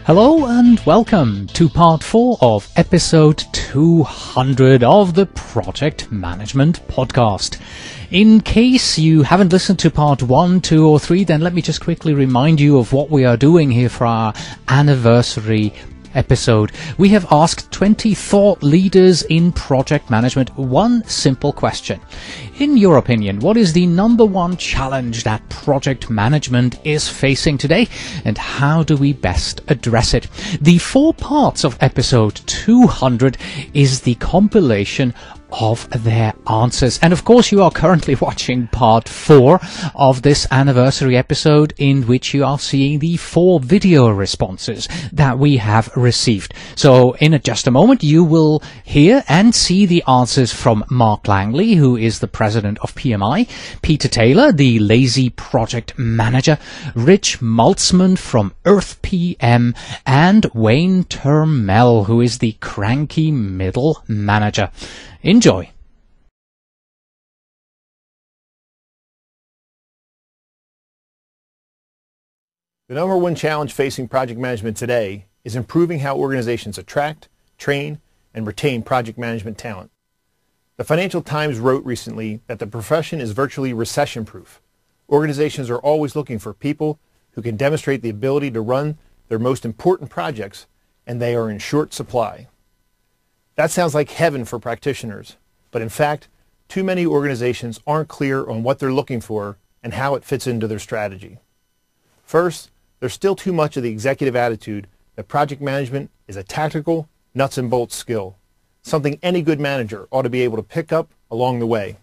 Hello and welcome to part 4 of episode 200 of the Project Management Podcast. In case you haven't listened to part 1, 2 or 3, then let me just quickly remind you of what we are doing here for our anniversary episode. We have asked 20 thought leaders in project management one simple question. In your opinion, what is the number one challenge that project management is facing today, and how do we best address it? The 4 parts of episode 200 is the compilation of their answers. And of course, you are currently watching part 4 of this anniversary episode, in which you are seeing the 4 video responses that we have received. So in just a moment, you will hear and see the answers from Mark Langley, who is the president of PMI, Peter Taylor, the lazy project manager, Rich Maltzman from Earth PM, and Wayne Termel, who is the cranky middle manager. Enjoy. The number one challenge facing project management today is improving how organizations attract, train, and retain project management talent. The Financial Times wrote recently that the profession is virtually recession-proof. Organizations are always looking for people who can demonstrate the ability to run their most important projects, and they are in short supply. That sounds like heaven for practitioners, but in fact, too many organizations aren't clear on what they're looking for and how it fits into their strategy. First, there's still too much of the executive attitude that project management is a tactical, nuts and bolts skill, something any good manager ought to be able to pick up along the way.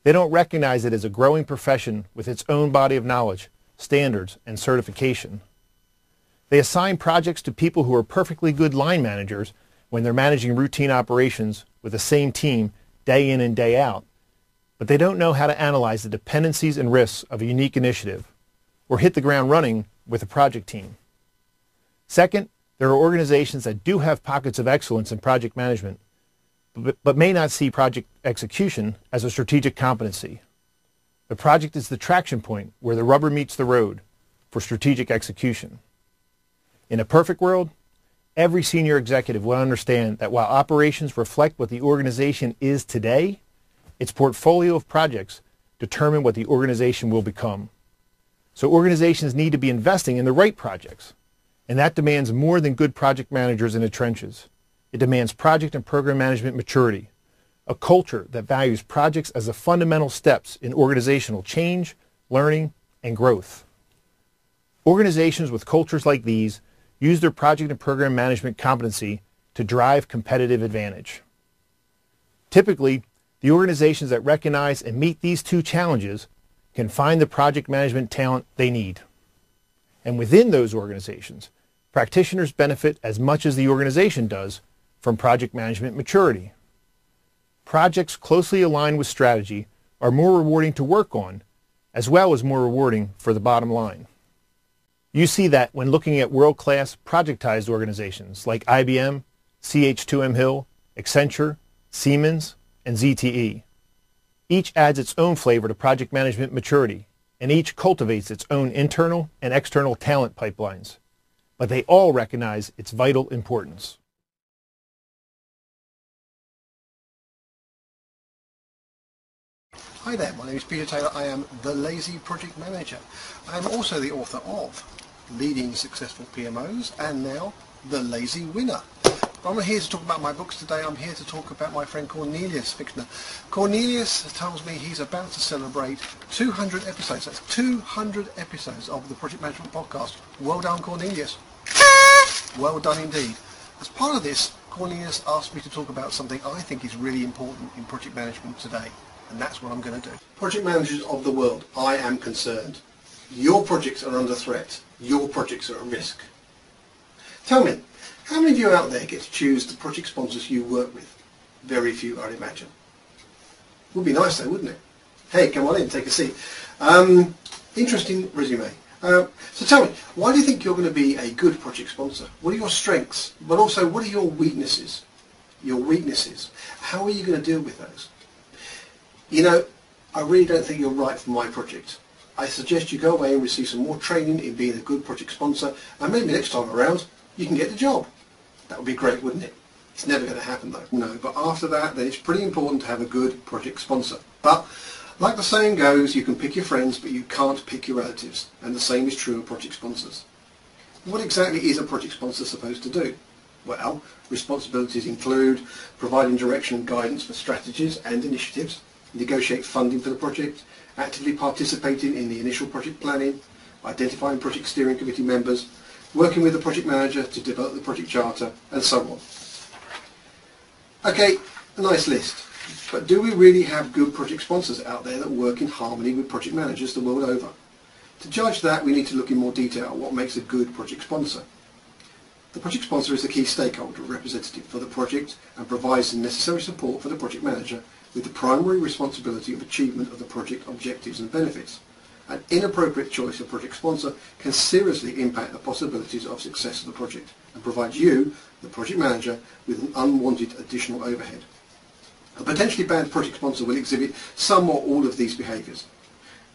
They don't recognize it as a growing profession with its own body of knowledge, standards, and certification. They assign projects to people who are perfectly good line managers when they're managing routine operations with the same team day in and day out, but they don't know how to analyze the dependencies and risks of a unique initiative or hit the ground running with a project team. Second, there are organizations that do have pockets of excellence in project management, but may not see project execution as a strategic competency. The project is the traction point where the rubber meets the road for strategic execution. In a perfect world, every senior executive will understand that while operations reflect what the organization is today, its portfolio of projects determine what the organization will become. So organizations need to be investing in the right projects, and that demands more than good project managers in the trenches. It demands project and program management maturity, a culture that values projects as the fundamental steps in organizational change, learning, and growth. Organizations with cultures like these use their project and program management competency to drive competitive advantage. Typically, the organizations that recognize and meet these 2 challenges can find the project management talent they need. And within those organizations, practitioners benefit as much as the organization does from project management maturity. Projects closely aligned with strategy are more rewarding to work on, as well as more rewarding for the bottom line. You see that when looking at world-class projectized organizations like IBM, CH2M Hill, Accenture, Siemens, and ZTE. Each adds its own flavor to project management maturity, and each cultivates its own internal and external talent pipelines. But they all recognize its vital importance. Hi there, my name is Peter Taylor. I am the Lazy Project Manager. I am also the author of Leading Successful PMOs and now The Lazy Winner. But I'm not here to talk about my books today. I'm here to talk about my friend Cornelius Fichtner. Cornelius tells me he's about to celebrate 200 episodes. That's 200 episodes of the Project Management Podcast. Well done, Cornelius. Well done indeed. As part of this, Cornelius asked me to talk about something I think is really important in project management today. And that's what I'm going to do. Project managers of the world, I am concerned. Your projects are under threat. Your projects are at risk. Tell me, how many of you out there get to choose the project sponsors you work with? Very few, I'd imagine. Would be nice though, wouldn't it? Hey, come on in, take a seat. Interesting resume. So tell me, why do you think you're going to be a good project sponsor? What are your strengths? But also, what are your weaknesses? Your weaknesses. How are you going to deal with those? You know, I really don't think you're right for my project. I suggest you go away and receive some more training in being a good project sponsor, and maybe next time around you can get the job. That would be great, wouldn't it? It's never going to happen though. No, but after that, then it's pretty important to have a good project sponsor. But like the saying goes, you can pick your friends, but you can't pick your relatives. And the same is true of project sponsors. What exactly is a project sponsor supposed to do? Well, responsibilities include providing direction and guidance for strategies and initiatives, negotiate funding for the project, actively participating in the initial project planning, identifying project steering committee members, working with the project manager to develop the project charter, and so on. Okay, a nice list. But do we really have good project sponsors out there that work in harmony with project managers the world over? To judge that, we need to look in more detail at what makes a good project sponsor. The project sponsor is the key stakeholder representative for the project and provides the necessary support for the project manager with the primary responsibility of achievement of the project objectives and benefits. An inappropriate choice of project sponsor can seriously impact the possibilities of success of the project and provide you, the project manager, with an unwanted additional overhead. A potentially bad project sponsor will exhibit some or all of these behaviours.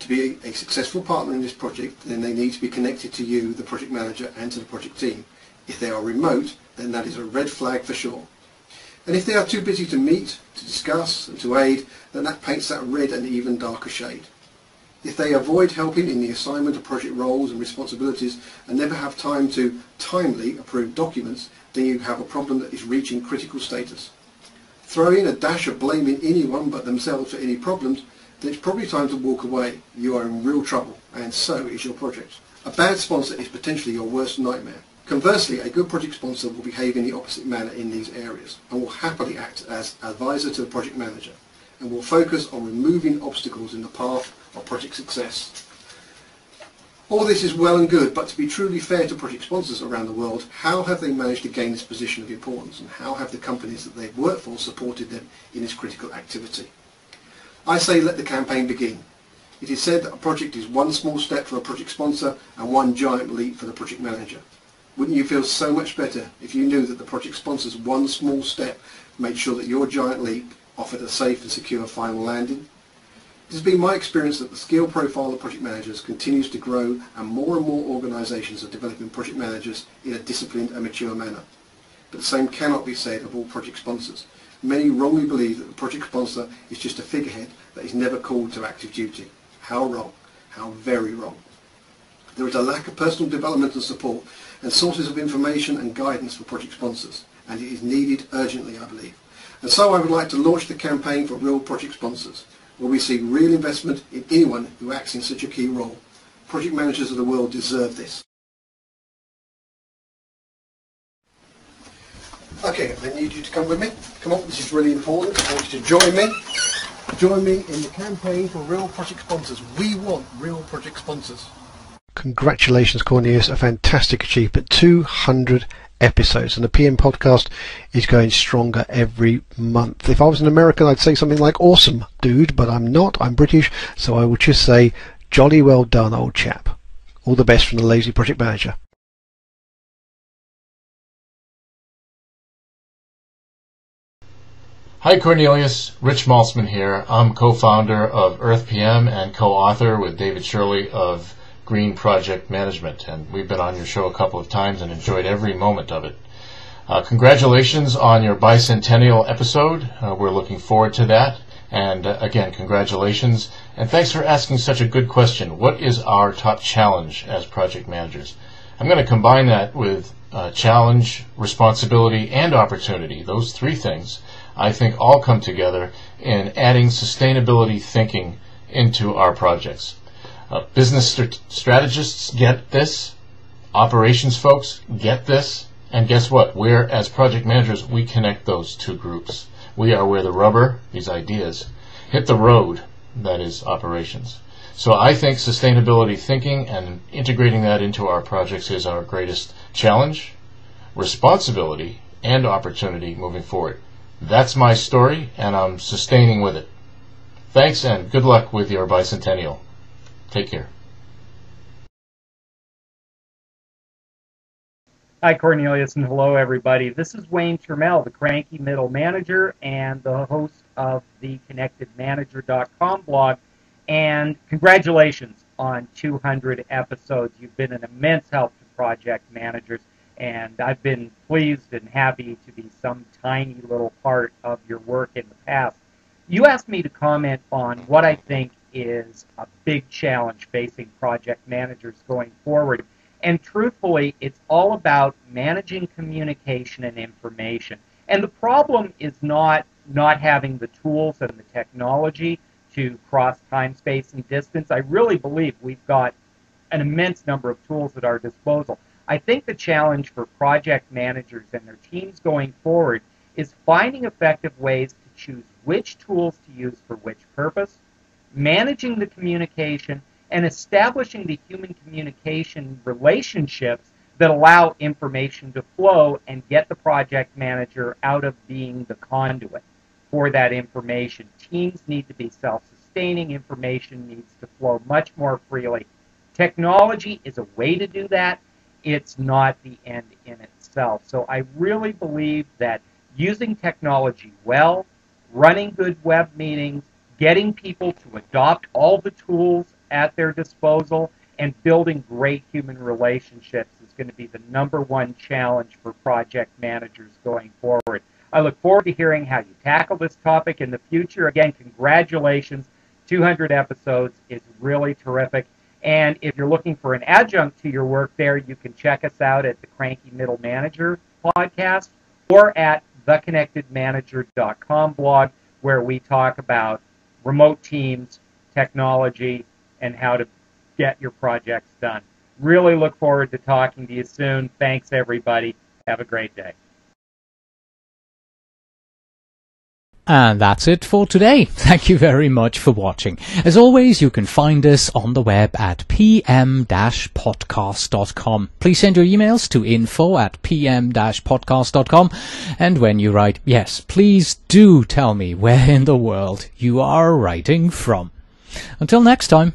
To be a successful partner in this project, then they need to be connected to you, the project manager, and to the project team. If they are remote, then that is a red flag for sure. And if they are too busy to meet, to discuss, and to aid, then that paints that red and even darker shade. If they avoid helping in the assignment of project roles and responsibilities and never have time to timely approve documents, then you have a problem that is reaching critical status. Throw in a dash of blaming anyone but themselves for any problems, then it's probably time to walk away. You are in real trouble, and so is your project. A bad sponsor is potentially your worst nightmare. Conversely, a good project sponsor will behave in the opposite manner in these areas and will happily act as advisor to the project manager and will focus on removing obstacles in the path of project success. All this is well and good, but to be truly fair to project sponsors around the world, how have they managed to gain this position of importance, and how have the companies that they've worked for supported them in this critical activity? I say let the campaign begin. It is said that a project is one small step for a project sponsor and one giant leap for the project manager. Wouldn't you feel so much better if you knew that the project sponsor's one small step made sure that your giant leap offered a safe and secure final landing? It has been my experience that the skill profile of project managers continues to grow, and more organisations are developing project managers in a disciplined and mature manner. But the same cannot be said of all project sponsors. Many wrongly believe that the project sponsor is just a figurehead that is never called to active duty. How wrong. How very wrong. There is a lack of personal development and support and sources of information and guidance for project sponsors, and it is needed urgently, I believe. And so I would like to launch the campaign for real project sponsors, where we see real investment in anyone who acts in such a key role. Project managers of the world deserve this. Okay, I need you to come with me. Come on, this is really important. I want you to join me. Join me in the campaign for real project sponsors. We want real project sponsors. Congratulations, Cornelius. A fantastic achievement. 200 episodes, and the PM podcast is going stronger every month. If I was an American, I'd say something like awesome, dude, but I'm not. I'm British, so I will just say jolly well done, old chap. All the best from the Lazy Project Manager. Hi Cornelius, Rich Maltzman here. I'm co-founder of EarthPM and co-author with David Shirley of Green Project Management, and we've been on your show a couple of times and enjoyed every moment of it. Congratulations on your bicentennial episode. We're looking forward to that, and again, congratulations, and thanks for asking such a good question. What is our top challenge as project managers? I'm going to combine that with challenge, responsibility, and opportunity. Those three things, I think, all come together in adding sustainability thinking into our projects. Business strategists get this, operations folks get this, and guess what? We're, as project managers, we connect those two groups. We are where the rubber, these ideas, hit the road, that is operations. So I think sustainability thinking and integrating that into our projects is our greatest challenge, responsibility, and opportunity moving forward. That's my story, and I'm sustaining with it. Thanks, and good luck with your bicentennial. Take care. Hi, Cornelius, and hello, everybody. This is Wayne Termel, the Cranky Middle Manager and the host of the ConnectedManager.com blog. And congratulations. on 200 episodes. You've been an immense help to project managers, and I've been pleased and happy to be some tiny little part of your work in the past. You asked me to comment on what I think is a big challenge facing project managers going forward. And truthfully, it's all about managing communication and information. And the problem is not having the tools and the technology to cross time, space, and distance. I really believe we've got an immense number of tools at our disposal. I think the challenge for project managers and their teams going forward is finding effective ways to choose which tools to use for which purpose, managing the communication, and establishing the human communication relationships that allow information to flow and get the project manager out of being the conduit for that information. Teams need to be self-sustaining. Information needs to flow much more freely. Technology is a way to do that. It's not the end in itself. So I really believe that using technology well, running good web meetings, getting people to adopt all the tools at their disposal, and building great human relationships is going to be the #1 challenge for project managers going forward. I look forward to hearing how you tackle this topic in the future. Again, congratulations. 200 episodes is really terrific. And if you're looking for an adjunct to your work there, you can check us out at the Cranky Middle Manager podcast or at theconnectedmanager.com blog, where we talk about remote teams, technology, and how to get your projects done. Really look forward to talking to you soon. Thanks, everybody. Have a great day. And that's it for today. Thank you very much for watching. As always, you can find us on the web at pm-podcast.com. Please send your emails to info@pm-podcast.com. And when you write, yes, please do tell me where in the world you are writing from. Until next time.